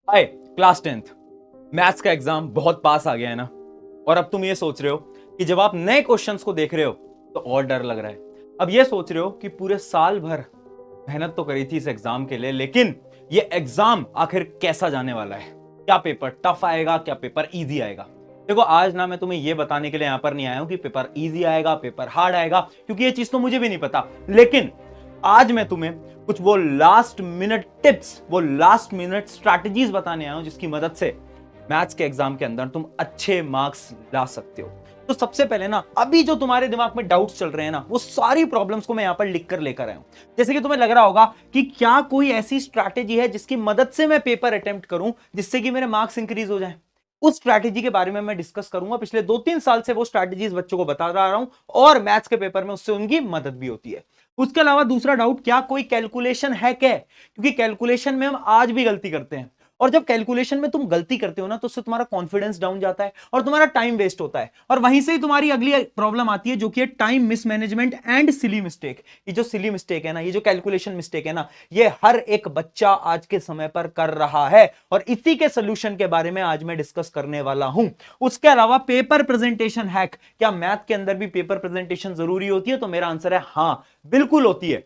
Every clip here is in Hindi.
हाय क्लास 10th। मैथ्स का एग्जाम बहुत पास आ गया है ना। और अब तुम ये सोच रहे हो कि जब आप नए क्वेश्चंस को देख रहे हो तो और डर लग रहा है। अब ये सोच रहे हो कि पूरे साल भर मेहनत तो करी थी इस एग्जाम के लिए, लेकिन ये एग्जाम आखिर कैसा जाने वाला है। क्या पेपर टफ आएगा, क्या पेपर इजी आएगा। देखो, आज ना मैं तुम्हें ये बताने के लिए यहां पर नहीं आया हूं कि पेपर इजी आएगा पेपर हार्ड आएगा, क्योंकि ये चीज तो मुझे भी नहीं पता। लेकिन आज मैं तुम्हें कुछ वो लास्ट मिनट टिप्स, वो लास्ट मिनट स्ट्रैटेजीज बताने आया हूं जिसकी मदद से मैथ्स के एग्जाम के अंदर तुम अच्छे मार्क्स ला सकते हो। तो सबसे पहले ना, अभी जो तुम्हारे दिमाग में डाउट्स चल रहे हैं ना, वो सारी प्रॉब्लम्स को मैं यहां पर लिख कर लेकर आया हूं। जैसे कि तुम्हें लग रहा होगा कि क्या कोई ऐसी स्ट्रैटेजी है जिसकी मदद से मैं पेपर अटेम्प्ट करूं जिससे कि मेरे मार्क्स इंक्रीज हो जाए। उस स्ट्रैटेजी के बारे में मैं डिस्कस करूंगा। पिछले 2-3 साल से वो स्ट्रैटेजीज बच्चों को बता रहा हूं और मैथ्स के पेपर में उससे उनकी मदद भी होती है। उसके अलावा दूसरा डाउट, क्या कोई कैलकुलेशन है क्या, क्योंकि कैलकुलेशन में हम आज भी गलती करते हैं। और जब कैलकुलेशन में तुम गलती करते हो ना, तो उससे तुम्हारा कॉन्फिडेंस डाउन जाता है और तुम्हारा टाइम वेस्ट होता है। और वहीं से ही तुम्हारी अगली प्रॉब्लम आती है, जो कि है time mismanagement and silly mistake. ये जो सिली मिस्टेक है ना, ये जो कैलकुलेशन मिस्टेक है ना, ये हर एक बच्चा आज के समय पर कर रहा है और इसी के सोल्यूशन के बारे में आज मैं डिस्कस करने वाला हूं। उसके अलावा पेपर प्रेजेंटेशन हैक, क्या मैथ के अंदर भी पेपर प्रेजेंटेशन जरूरी होती है? तो मेरा आंसर है हां, बिल्कुल होती है,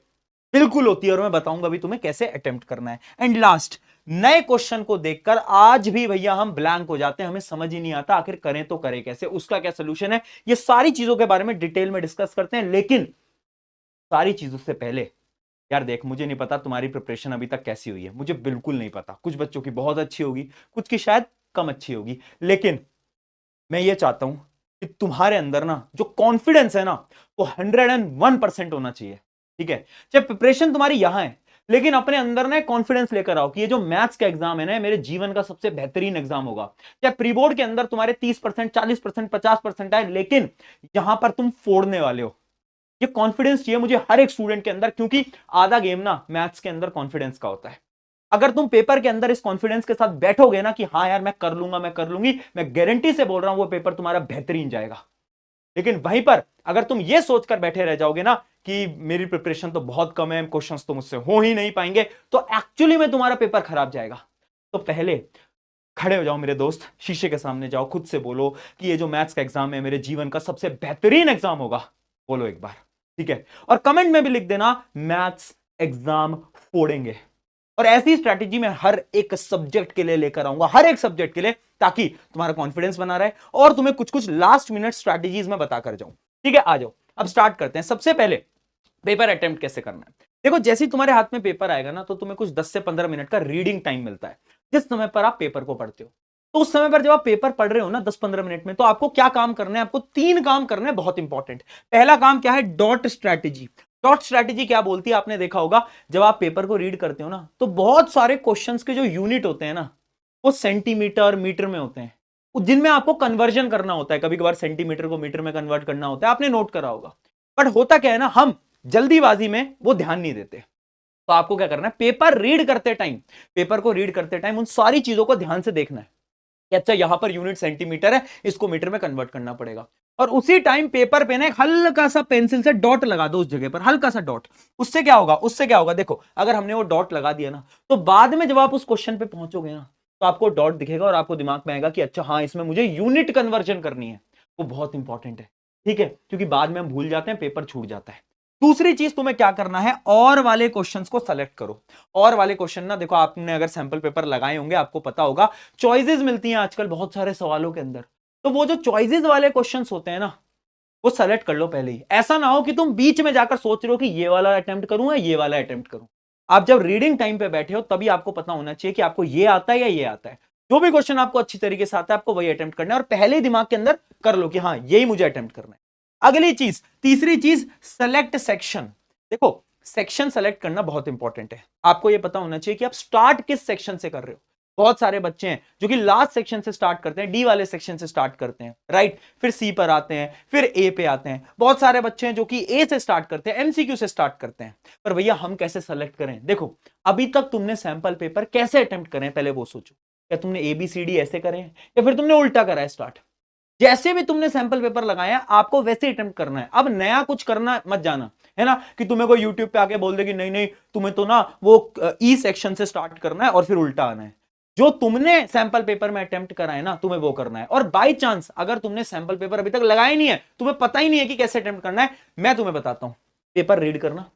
बिल्कुल होती है। और मैं बताऊंगा भी तुम्हें कैसे अटेम्प्ट करना है। एंड लास्ट, नए क्वेश्चन को देखकर आज भी भैया हम ब्लैंक हो जाते हैं, हमें समझ ही नहीं आता आखिर करें तो करें कैसे, उसका क्या सोल्यूशन है। ये सारी चीजों के बारे में डिटेल में डिस्कस करते हैं। लेकिन सारी चीजों से पहले यार देख, मुझे नहीं पता तुम्हारी प्रिपरेशन अभी तक कैसी हुई है, मुझे बिल्कुल नहीं पता। कुछ बच्चों की बहुत अच्छी होगी, कुछ की शायद कम अच्छी होगी, लेकिन मैं ये चाहता हूं कि तुम्हारे अंदर ना जो कॉन्फिडेंस है ना, वो 101% होना चाहिए। ठीक है, चाहे प्रिपरेशन तुम्हारी यहां है, लेकिन अपने अंदर ना कॉन्फिडेंस लेकर आओ कि ये जो मैथ्स का एग्जाम है ना, मेरे जीवन का सबसे बेहतरीन एग्जाम होगा। चाहे प्री बोर्ड के अंदर तुम्हारे 30%, 40%, 50% आए, लेकिन यहां पर तुम फोड़ने वाले हो। ये कॉन्फिडेंस चाहिए मुझे हर एक स्टूडेंट के अंदर, क्योंकि आधा गेम ना मैथ्स के अंदर कॉन्फिडेंस का होता है। अगर तुम पेपर के अंदर इस कॉन्फिडेंस के साथ बैठोगे ना कि हाँ यार मैं कर लूंगा, मैं कर लूंगी, मैं गारंटी से बोल रहा हूं वो पेपर तुम्हारा बेहतरीन जाएगा। लेकिन वहीं पर अगर तुम ये सोचकर बैठे रह जाओगे ना कि मेरी प्रिपरेशन तो बहुत कम है, क्वेश्चंस तो मुझसे हो ही नहीं पाएंगे, तो एक्चुअली में तुम्हारा पेपर खराब जाएगा। तो पहले खड़े हो जाओ मेरे दोस्त, शीशे के सामने जाओ, खुद से बोलो कि ये जो मैथ्स का एग्जाम है मेरे जीवन का सबसे बेहतरीन एग्जाम होगा। बोलो एक बार, ठीक है। और कमेंट में भी लिख देना, मैथ्स एग्जाम फोड़ेंगे। और ऐसी स्ट्रैटेजी मैं हर एक सब्जेक्ट के लिए लेकर आऊंगा, हर एक सब्जेक्ट के लिए, ताकि तुम्हारा कॉन्फिडेंस बना रहे और तुम्हें कुछ कुछ लास्ट मिनट स्ट्रैटेजीज में बताकर जाऊं। ठीक है, आ जाओ अब स्टार्ट करते हैं। सबसे पहले पेपर अटेम्प्ट कैसे करना है। देखो, जैसे ही तुम्हारे हाथ में पेपर आएगा ना, तो तुम्हें कुछ 10 से 15 मिनट का रीडिंग टाइम मिलता है, जिस समय पर आप पेपर को पढ़ते हो। तो उस समय पर जब आप पेपर पढ़ रहे हो ना 10-15 मिनट में, तो आपको क्या काम करना है? आपको 3 काम करना है, बहुत इंपॉर्टेंट। पहला काम क्या है? Dot strategy. डॉट स्ट्रैटेजी क्या बोलती है, आपने देखा होगा जब आप पेपर को रीड करते हो ना, तो बहुत सारे क्वेश्चंस के जो यूनिट होते हैं ना, वो सेंटीमीटर मीटर में होते हैं, जिनमें आपको कन्वर्जन करना होता है। कभी कभार सेंटीमीटर को मीटर में कन्वर्ट करना होता है, आपने नोट करा होगा। बट होता क्या है ना, हम जल्दीबाजी में वो ध्यान नहीं देते। तो आपको क्या करना है, पेपर रीड करते टाइम, पेपर को रीड करते टाइम उन सारी चीजों को ध्यान से देखना है कि अच्छा यहां पर यूनिट सेंटीमीटर है, इसको मीटर में कन्वर्ट करना पड़ेगा। और उसी टाइम पेपर पे ना एक हल्का सा पेंसिल से डॉट लगा दो उस जगह पर, हल्का सा डॉट। उससे क्या होगा, उससे क्या होगा, देखो अगर हमने वो डॉट लगा दिया ना, तो बाद में जब आप उस क्वेश्चन पे पहुंचोगे ना, तो आपको डॉट दिखेगा और आपको दिमाग में आएगा कि अच्छा हाँ, इसमें मुझे यूनिट कन्वर्जन करनी है। वो बहुत इंपॉर्टेंट है, ठीक है, क्योंकि बाद में हम भूल जाते हैं, पेपर छूट जाता है। दूसरी चीज तुम्हें क्या करना है, और वाले क्वेश्चंस को सेलेक्ट करो। और वाले क्वेश्चन ना, देखो आपने अगर सैंपल पेपर लगाए होंगे, आपको पता होगा चॉइसेस मिलती हैं आजकल बहुत सारे सवालों के अंदर। तो वो जो चॉइसेस वाले क्वेश्चंस होते हैं ना, वो सेलेक्ट कर लो पहले ही। ऐसा ना हो कि तुम बीच में जाकर सोच रहे हो कि ये वाला अटेम्प्ट करूं या ये वाला अटेम्प्ट करूं। आप जब रीडिंग टाइम पे बैठे हो, तभी आपको पता होना चाहिए कि आपको ये आता है या ये आता है। जो भी क्वेश्चन आपको अच्छी तरीके से आता है, आपको वही अटेम्प्ट करना है, और पहले ही दिमाग के अंदर कर लो कि हाँ यही मुझे अटेम्प्ट करना है। अगली चीज, तीसरी चीज, सेलेक्ट सेक्शन। देखो, सेक्शन सेलेक्ट करना बहुत इंपॉर्टेंट है। आपको यह पता होना चाहिए कि आप स्टार्ट किस सेक्शन से कर रहे हो। बहुत सारे बच्चे हैं जो कि लास्ट सेक्शन से स्टार्ट करते हैं, डी वाले सेक्शन से स्टार्ट करते हैं, राइट, फिर सी पर आते हैं, फिर ए पे आते हैं। बहुत सारे बच्चे हैं जो कि ए से स्टार्ट करते हैं, एमसीक्यू से स्टार्ट करते हैं। पर भैया हम कैसे सेलेक्ट करें? देखो, अभी तक तुमने सैंपल पेपर कैसे अटेम्प्ट करें, पहले वो सोचो। क्या तुमने एबीसीडी ऐसे करें या फिर तुमने उल्टा करा है स्टार्ट? जैसे भी तुमने सैंपल पेपर लगाया, आपको वैसे ही अटेम्प्ट करना है। अब नया कुछ करना मत जाना, है ना, कि तुम्हें कोई यूट्यूब पे आके बोल दे कि नहीं नहीं, तुम्हें तो ना वो ई सेक्शन से स्टार्ट करना है और फिर उल्टा आना है। जो तुमने सैंपल पेपर में अटेम्प्ट करा है ना, तुम्हें वो करना है। और बाई चांस अगर तुमने सैंपल पेपर अभी तक लगाया नहीं है, तुम्हें पता ही नहीं है कि कैसे अटेम्प्ट करना है, मैं तुम्हें बताता हूं, पेपर रीड करना।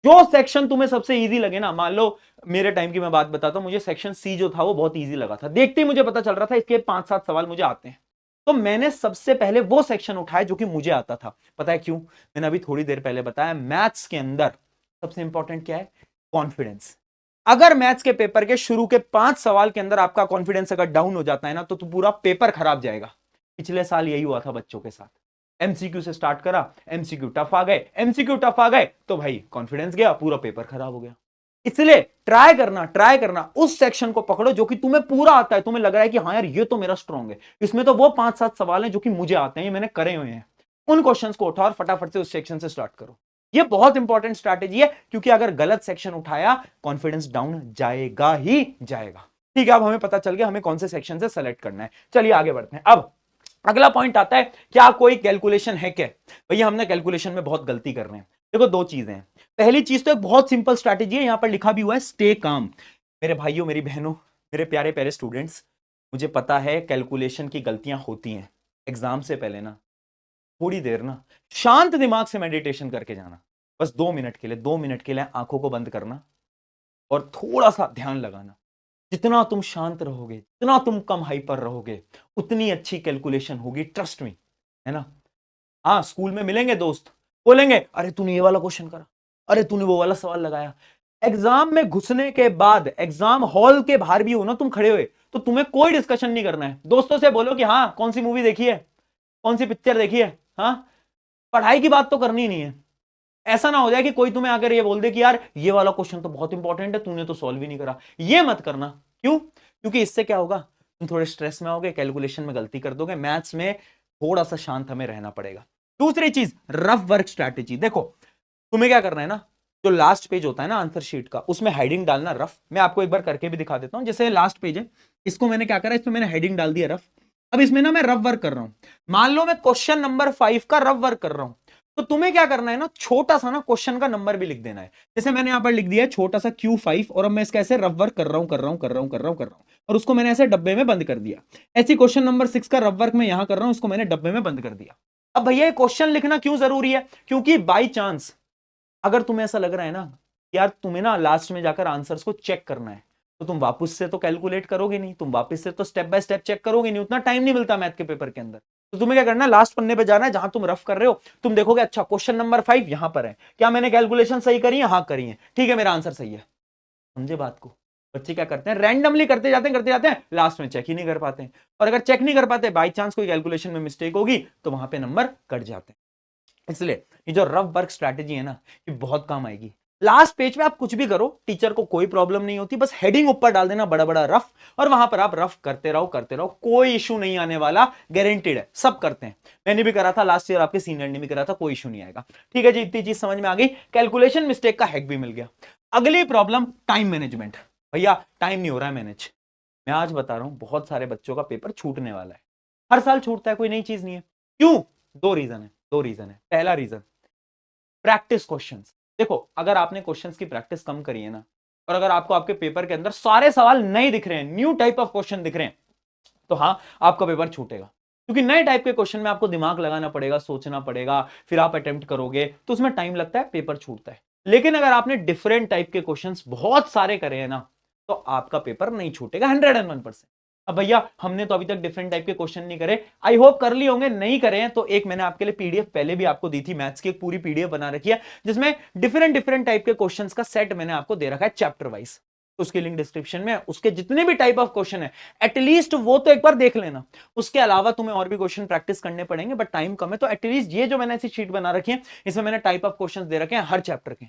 जो सेक्शन तुम्हें सबसे इजी लगे ना, मान लो मेरे टाइम की मैं बात बताता हूं, मुझे सेक्शन सी जो था वो बहुत इजी लगा था, देखते ही मुझे पता चल रहा था इसके 5-7 सवाल मुझे आते हैं, तो मैंने सबसे पहले वो सेक्शन उठाया जो कि मुझे आता था। पता है क्यों? मैंने अभी थोड़ी देर पहले बताया, मैथ्स के अंदर सबसे इंपॉर्टेंट क्या है? कॉन्फिडेंस। अगर मैथ्स के पेपर के शुरू के 5 सवाल के अंदर आपका कॉन्फिडेंस अगर डाउन हो जाता है ना, तो पूरा पेपर खराब जाएगा। पिछले साल यही हुआ था बच्चों के साथ, एमसीक्यू से स्टार्ट करा, एमसीक्यू टफ आ गए, एमसीक्यू टफ आ गए तो भाई कॉन्फिडेंस गया, पूरा पेपर खराब हो गया। इसलिए ट्राई करना उस सेक्शन को पकड़ो जो कि तुम्हें पूरा आता है, तुम्हें लग रहा है कि हाँ यार ये तो मेरा स्ट्रॉन्ग है, इसमें तो वो 5-7 सवाल हैं जो कि मुझे आते हैं, ये मैंने करे हुए हैं। उन क्वेश्चंस को उठाओ और फटाफट से उस सेक्शन से स्टार्ट करो। ये बहुत इंपॉर्टेंट स्ट्रैटेजी है, क्योंकि अगर गलत सेक्शन उठाया, कॉन्फिडेंस डाउन जाएगा ही जाएगा। ठीक है, अब हमें पता चल गया हमें कौन से सेक्शन से सेलेक्ट करना है। चलिए आगे बढ़ते हैं। अब अगला पॉइंट आता है, क्या कोई कैलकुलेशन है क्या? भैया हमने कैलकुलेशन में बहुत गलती कर रहे हैं। देखो दो चीजें हैं। पहली चीज तो एक बहुत सिंपल स्ट्रैटेजी है, यहां पर लिखा भी हुआ है स्टे काम। मेरे भाइयों, मेरी बहनों, मेरे प्यारे प्यारे स्टूडेंट्स, मुझे पता है कैलकुलेशन की गलतियां होती हैं। एग्जाम से पहले ना थोड़ी देर ना शांत दिमाग से मेडिटेशन करके जाना, बस 2 मिनट के लिए, 2 मिनट के लिए आंखों को बंद करना और थोड़ा सा ध्यान लगाना। जितना तुम शांत रहोगे, जितना तुम कम हाइपर रहोगे, उतनी अच्छी कैलकुलेशन होगी, ट्रस्ट मी, है ना। हाँ, स्कूल में मिलेंगे दोस्त, बोलेंगे अरे तूने ये वाला क्वेश्चन करा, अरे तूने वो वाला सवाल लगाया। एग्जाम में घुसने के बाद, एग्जाम हॉल के बाहर भी हो ना तुम खड़े हुए, तो तुम्हें कोई डिस्कशन नहीं करना है। दोस्तों से बोलो कि हाँ कौन सी मूवी देखी है, कौन सी पिक्चर देखी है, हाँ, पढ़ाई की बात तो करनी नहीं है। ऐसा ना हो जाए कि कोई तुम्हें आकर ये बोल दे कि यार ये वाला क्वेश्चन तो बहुत इंपॉर्टेंट है, तूने तो सॉल्व ही नहीं करा। ये मत करना। क्यों? क्योंकि इससे क्या होगा, तुम थोड़े स्ट्रेस में आओगे, कैलकुलेशन में गलती कर दोगे। मैथ्स में थोड़ा सा शांत हमें रहना पड़ेगा। दूसरी चीज, रफ वर्क स्ट्रैटेजी। देखो तुम्हें क्या करना है ना, जो लास्ट पेज होता है ना आंसर शीट का, उसमें हेडिंग डालना रफ। मैं आपको एक बार करके भी दिखा देता हूं। जैसे लास्ट पेज है, इसको मैंने क्या करा, इसमें मैंने हेडिंग डाल दिया रफ। अब इसमें ना मैं रफ वर्क कर रहा हूं। मान लो मैं क्वेश्चन नंबर 5 का रफ वर्क कर रहा हूं, तो तुम्हें क्या करना है ना, छोटा सा ना क्वेश्चन का नंबर भी लिख देना है। जैसे मैंने यहां पर लिख दिया है छोटा सा Q5, और अब मैं इसका ऐसे रफ वर्क कर रहा हूं, और उसको मैंने ऐसे डब्बे में बंद कर दिया। ऐसी क्वेश्चन नंबर 6 का रफ वर्क मैं यहां कर रहा हूं, इसको मैंने डब्बे में बंद कर दिया। अब भैया ये क्वेश्चन लिखना क्यों जरूरी है? क्योंकि बाई चांस अगर तुम्हें ऐसा लग रहा है ना यार, तुम्हें ना लास्ट में जाकर आंसर्स को चेक करना है, तो तुम वापस से तो कैलकुलेट करोगे नहीं, तुम वापस से तो स्टेप बाय स्टेप चेक करोगे नहीं, उतना टाइम नहीं मिलता मैथ के पेपर के अंदर। तो तुम्हें क्या करना है, लास्ट पन्ने पे जाना है जहां तुम रफ कर रहे हो, तुम देखोगे अच्छा क्वेश्चन नंबर 5 यहां पर है, क्या मैंने कैलकुलेशन सही करी है? हाँ करी है, ठीक है, मेरा आंसर सही है। समझे बात को? बच्चे क्या करते हैं, रैंडमली करते जाते हैं, लास्ट में चेक ही नहीं कर पाते हैं। और अगर चेक नहीं कर पाते, बाई चांस कोई कैलकुलेशन में मिस्टेक होगी, तो वहां पे नंबर कट जाते हैं। इसलिए ये जो रफ वर्क स्ट्रैटेजी है ना, ये बहुत काम आएगी। लास्ट पेज पे आप कुछ भी करो, टीचर को कोई प्रॉब्लम नहीं होती, बस हेडिंग ऊपर डाल देना बड़ा बड़ा रफ, और वहां पर आप रफ करते रहो, कोई इशू नहीं आने वाला, गारंटेड है। सब करते हैं, मैंने भी करा था लास्ट ईयर, आपके सीनियर ने भी करा था, कोई इशू नहीं आएगा। ठीक है जी, इतनी चीज समझ में आ गई, कैलकुलेशन मिस्टेक का हैक भी मिल गया। अगली प्रॉब्लम, टाइम मैनेजमेंट। भैया टाइम नहीं हो रहा है मैनेज। मैं आज बता रहा हूं, बहुत सारे बच्चों का पेपर छूटने वाला है। हर साल छूटता है, कोई नई चीज नहीं है। क्यों? दो रीजन है। पहला रीजन, प्रैक्टिस क्वेश्चंस। देखो अगर आपने क्वेश्चंस की प्रैक्टिस कम करी है ना, और अगर आपको आपके पेपर के अंदर सारे सवाल नए दिख रहे हैं, न्यू टाइप ऑफ क्वेश्चन दिख रहे हैं, तो हाँ आपका पेपर छूटेगा। क्योंकि नए टाइप के क्वेश्चन में आपको दिमाग लगाना पड़ेगा, सोचना पड़ेगा, फिर आप अटेम्प्ट करोगे, तो उसमें टाइम लगता है, पेपर छूटता है। लेकिन अगर आपने डिफरेंट टाइप के क्वेश्चंस बहुत सारे करे हैं ना, तो आपका पेपर नहीं छूटेगा 101%। अब भैया हमने तो अभी तक डिफरेंट टाइप के क्वेश्चन नहीं करे, आई होप कर लिए होंगे। नहीं करे हैं तो एक मैंने आपके लिए पीडीएफ पहले भी आपको दी थी, मैथ्स की एक पूरी पीडीएफ बना रखी है, जिसमें डिफरेंट डिफरेंट टाइप के क्वेश्चंस का सेट मैंने आपको दे रखा है चैप्टर वाइज। उसकी लिंक डिस्क्रिप्शन में है। उसके जितने भी टाइप ऑफ क्वेश्चन है, एटलीस्ट वो तो एक बार देख लेना। उसके अलावा तुम्हें और भी क्वेश्चन प्रैक्टिस करने पड़ेंगे, बट टाइम कम है, तो एटलीस्ट ये जो मैंने ऐसी शीट बना रखी है, इसमें मैंने टाइप ऑफ क्वेश्चन दे रखे हैं हर चैप्टर के।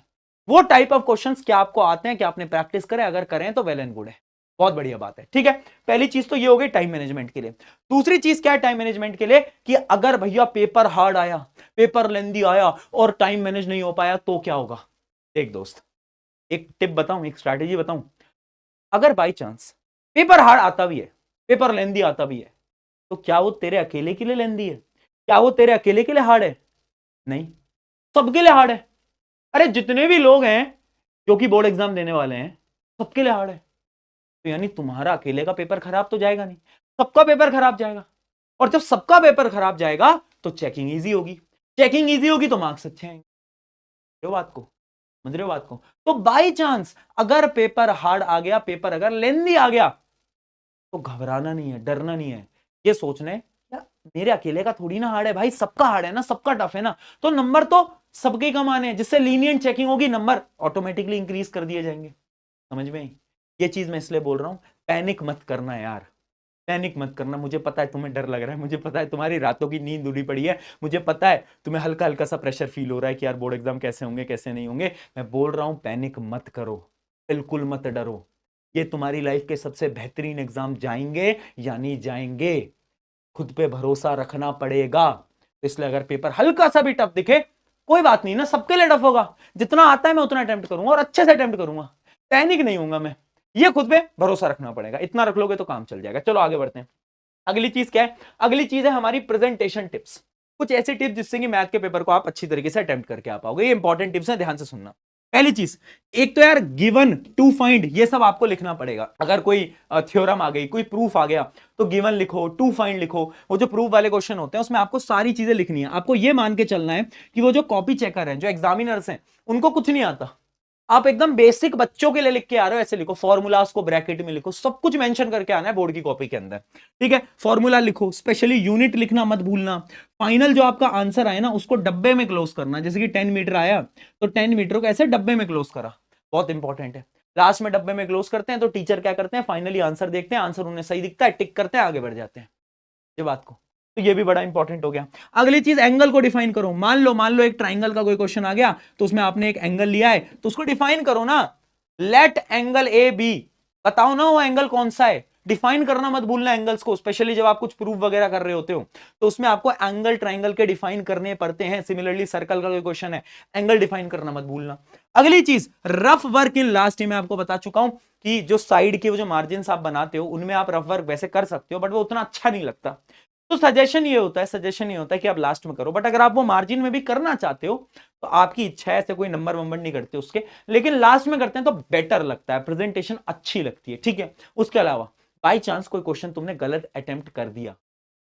वो टाइप ऑफ क्वेश्चंस क्या आपको आते हैं, क्या आपने प्रैक्टिस करें? अगर करें तो वेल एंड गुड है, बहुत बढ़िया बात है। ठीक है, पहली चीज तो ये हो गई टाइम मैनेजमेंट के लिए। दूसरी चीज क्या है टाइम मैनेजमेंट के लिए, कि अगर भैया पेपर हार्ड आया, पेपर लेंदी आया और टाइम मैनेज नहीं हो पाया, तो क्या होगा? एक दोस्त, एक टिप बताऊं, एक स्ट्रैटेजी बताऊं। अगर बाई चांस पेपर हार्ड आता भी है, पेपर लेंदी आता भी है, तो क्या वो तेरे अकेले के लिए लेंदी है? क्या वो तेरे अकेले के लिए हार्ड है? नहीं, सबके लिए हार्ड है। अरे जितने भी लोग हैं जो कि बोर्ड एग्जाम देने वाले हैं, सबके लिए हार्ड है। तो यानी तुम्हारा अकेले का पेपर खराब तो जाएगा नहीं, सबका पेपर खराब जाएगा। और जब सबका पेपर खराब जाएगा तो चेकिंग इजी होगी, चेकिंग इजी होगी तो मार्क्स अच्छे आएंगे। बात को समझ रहे हो बात को? तो बाई चांस अगर पेपर हार्ड आ गया, पेपर अगर लेंदी आ गया, तो घबराना नहीं है, डरना नहीं है। ये सोचना है यार मेरे अकेले का थोड़ी ना हार्ड है भाई, सबका हार्ड है ना, सबका टफ है ना, तो नंबर तो सबके कम आने हैं। जिससे लीनियंट चेकिंग होगी, नंबर ऑटोमेटिकली इंक्रीज कर दिए जाएंगे। समझ में? ये चीज मैं इसलिए बोल रहा हूं, पैनिक मत करना यार, पैनिक मत करना। मुझे पता है तुम्हें डर लग रहा है, मुझे पता है तुम्हारी रातों की नींद उड़ी पड़ी है, मुझे पता है तुम्हें हल्का हल्का सा प्रेशर फील हो रहा है कि यार बोर्ड एग्जाम कैसे होंगे कैसे नहीं होंगे। मैं बोल रहा हूं पैनिक मत करो, बिल्कुल मत डरो। ये तुम्हारी लाइफ के सबसे बेहतरीन एग्जाम जाएंगे या नहीं जाएंगे, खुद पे भरोसा रखना पड़ेगा। इसलिए अगर पेपर हल्का सा भी टफ दिखे, कोई बात नहीं ना, सबके लिए टफ होगा। जितना आता है मैं उतना अटेम्प्ट करूंगा और अच्छे से अटेम्प्ट करूंगा, पैनिक नहीं होऊंगा मैं। ये खुद पे भरोसा रखना पड़ेगा, इतना रख लोगे तो काम चल जाएगा। चलो आगे बढ़ते हैं। अगली चीज क्या है? अगली चीज है हमारी प्रेजेंटेशन टिप्स। कुछ ऐसे टिप्स जिससे कि मैथ के पेपर को आप अच्छी तरीके से अटेम्प्ट करके आ पाओगे। ये इंपॉर्टेंट टिप्स हैं, ध्यान से सुनना। पहली चीज, एक तो यार गिवन टू फाइंड, ये सब आपको लिखना पड़ेगा। अगर कोई थ्योरम आ गई, कोई प्रूफ आ गया, तो गिवन लिखो, टू फाइंड लिखो। वो जो प्रूफ वाले क्वेश्चन होते हैं उसमें आपको सारी चीजें लिखनी है। आपको ये मान के चलना है कि वो जो कॉपी चेकर है, जो एग्जामिनर्स हैं, उनको कुछ नहीं आता। आप एकदम बेसिक बच्चों के लिए लिख के आ रहे हो, ऐसे लिखो, फॉर्मूलास को ब्रैकेट में लिखो, सब कुछ मेंशन करके आना है बोर्ड की कॉपी के अंदर। ठीक है, फॉर्मूला लिखो, स्पेशली यूनिट लिखना मत भूलना। फाइनल जो आपका आंसर आया ना, उसको डब्बे में क्लोज करना। जैसे कि 10 मीटर आया तो 10 मीटर को ऐसे डब्बे में क्लोज करा, बहुत इंपॉर्टेंट है। लास्ट में डब्बे में क्लोज करते हैं तो टीचर क्या करते हैं, फाइनली आंसर देखते हैं, आंसर उन्हें सही दिखता है, टिक करते हैं, आगे बढ़ जाते हैं। ये बात को, तो ये भी बड़ा इंपॉर्टेंट हो गया। अगली चीज, एंगल को डिफाइन करो। मान लो एक ट्राइंगल का कोई क्वेश्चन आ गया, तो उसमें आपने एक एंगल लिया है, तो उसको डिफाइन करो ना। लेट एंगल ए बी, बताओ ना वो एंगल कौन सा है, डिफाइन करना मत भूलना एंगल्स को। स्पेशली जब आप कुछ प्रूफ वगैरह कर रहे होते हो तो उसमें आपको एंगल ट्राइंगल के डिफाइन करने पड़ते हैं। सिमिलरली सर्कल का कोई क्वेश्चन है, एंगल डिफाइन करना मत भूलना। अगली चीज, रफ वर्क इन लास्ट। मैं आपको बता चुका हूं कि जो साइड के वो जो मार्जिन आप बनाते हो, उनमें आप रफ वर्क वैसे कर सकते हो, बट वो उतना अच्छा नहीं लगता। तो सजेशन ये होता है कि आप लास्ट में करो। बट अगर आप वो मार्जिन में भी करना चाहते हो तो आपकी इच्छा है, ऐसे कोई नंबर वंबर नहीं करते उसके, लेकिन लास्ट में करते हैं तो बेटर लगता है, प्रेजेंटेशन अच्छी लगती है। ठीक है, उसके अलावा बाई चांस कोई क्वेश्चन तुमने गलत अटेम्प्ट कर दिया,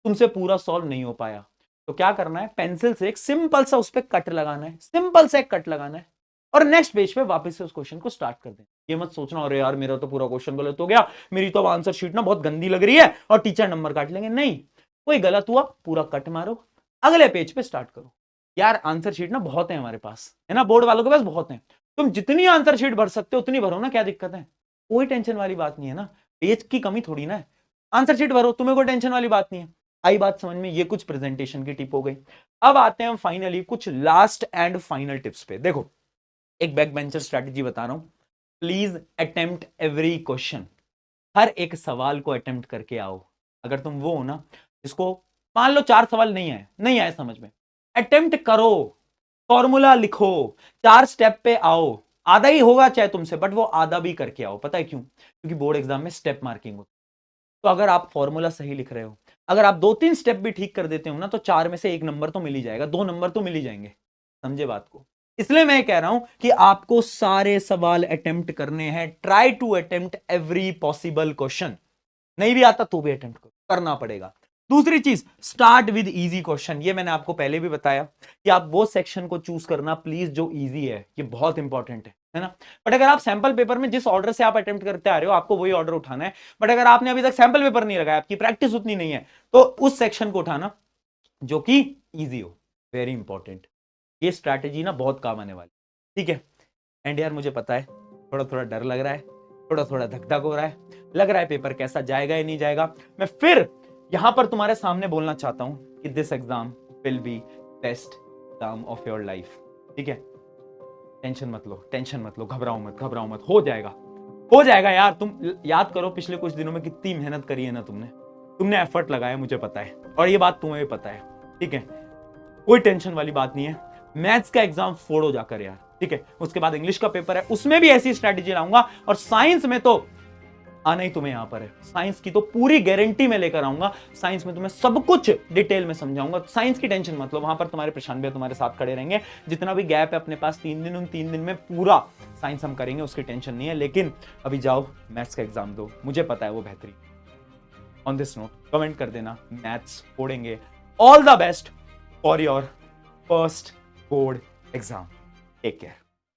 तुमसे पूरा सॉल्व नहीं हो पाया, तो क्या करना है, पेंसिल से एक सिंपल सा उस पर कट लगाना है, सिंपल सा एक कट लगाना है, और नेक्स्ट पेज पे वापस से उस क्वेश्चन को स्टार्ट कर दें। ये मत सोचना अरे यार मेरा तो पूरा क्वेश्चन गलत हो गया, मेरी तो आंसर शीट ना बहुत गंदी लग रही है और टीचर नंबर काट लेंगे। नहीं, कोई गलत हुआ पूरा कट मारो, अगले पेज पे स्टार्ट करो। यार आंसर शीट ना बहुत है हमारे पास, है ना, बोर्ड वालों के पास बहुत है, तुम जितनी आंसर शीट भर सकते हो उतनी भरो ना, क्या दिक्कत है, कोई टेंशन वाली बात नहीं है ना, पेज की कमी थोड़ी ना है, आंसर शीट भरो, तुम्हें कोई टेंशन वाली बात नहीं है। आई बात समझ में? ये कुछ प्रेजेंटेशन की टिप हो गई। अब आते हैं फाइनली कुछ लास्ट एंड फाइनल टिप्स पे। देखो, एक बैक बेंचर स्ट्रैटेजी बता रहा हूं, प्लीज अटेम्प्ट एवरी क्वेश्चन, हर एक सवाल को अटेम्प्ट करके आओ। अगर तुम वो हो ना इसको, मान लो 4 सवाल नहीं आए समझ में, अटेम्प्ट करो, फॉर्मूला लिखो, 4 स्टेप पे आओ, आधा ही होगा चाहे तुमसे, बट वो आधा भी करके आओ। पता है क्यों? क्योंकि बोर्ड एग्जाम में स्टेप मार्किंग होती है। तो अगर आप फॉर्मूला सही लिख रहे हो, अगर आप 2-3 स्टेप भी ठीक कर देते हो ना, तो 4 में से 1 नंबर तो मिल ही जाएगा, 2 नंबर तो मिल ही जाएंगे। समझे बात को? इसलिए मैं कह रहा हूं कि आपको सारे सवाल अटेम्प्ट करने हैं। Try to attempt every possible question, नहीं भी आता तो भी अटेम्प्ट करना पड़ेगा। दूसरी चीज, स्टार्ट विद इजी क्वेश्चन। ये मैंने आपको पहले भी बताया कि आप वो सेक्शन को चूज करना प्लीज जो इजी है, ये बहुत इंपॉर्टेंट है ना। बट अगर आप सैंपल पेपर में जिस ऑर्डर से आप अटेम्प्ट करते आ रहे हो, आपको वही ऑर्डर उठाना है। बट अगर आपने अभी तक सैंपल पेपर नहीं लगाया, आपकी प्रैक्टिस उतनी नहीं है, तो उस सेक्शन को उठाना जो कि इजी हो, वेरी इंपॉर्टेंट। ये स्ट्रैटेजी ना बहुत काम आने वाली, ठीक है। एंड यार मुझे पता है थोड़ा थोड़ा डर लग रहा है, थोड़ा थोड़ा धक धक हो रहा है, लग रहा है पेपर कैसा जाएगा या नहीं जाएगा। मैं फिर यहां पर तुम्हारे सामने बोलना चाहता हूं कि this exam will be best exam of your life. ठीक है, टेंशन मत लो, घबराओ मत, हो जाएगा यार। तुम याद करो पिछले कुछ दिनों में कितनी मेहनत करी है ना तुमने एफर्ट लगाया, मुझे पता है, और ये बात तुम्हें भी पता है। ठीक है, कोई टेंशन वाली बात नहीं है। मैथ्स का एग्जाम फोड़ो जाकर यार, ठीक है। उसके बाद इंग्लिश का पेपर है, उसमें भी ऐसी स्ट्रैटेजी लाऊंगा, और साइंस में तो आना ही तुम्हें यहां पर है। साइंस की तो पूरी गारंटी मैं लेकर आऊंगा, साइंस में तुम्हें सब कुछ डिटेल में समझाऊंगा। साइंस की टेंशन मत लो, वहां पर तुम्हारे प्रशांत भैया तुम्हारे साथ खड़े रहेंगे। जितना भी गैप है अपने पास 3 दिन, उन 3 दिन में पूरा साइंस हम करेंगे, उसकी टेंशन नहीं है। लेकिन अभी जाओ मैथ्स का एग्जाम दो, मुझे पता है वो बेहतरीन। ऑन दिस नोट कमेंट कर देना, मैथ्स फोड़ेंगे। All the best for your first board exam. Take care.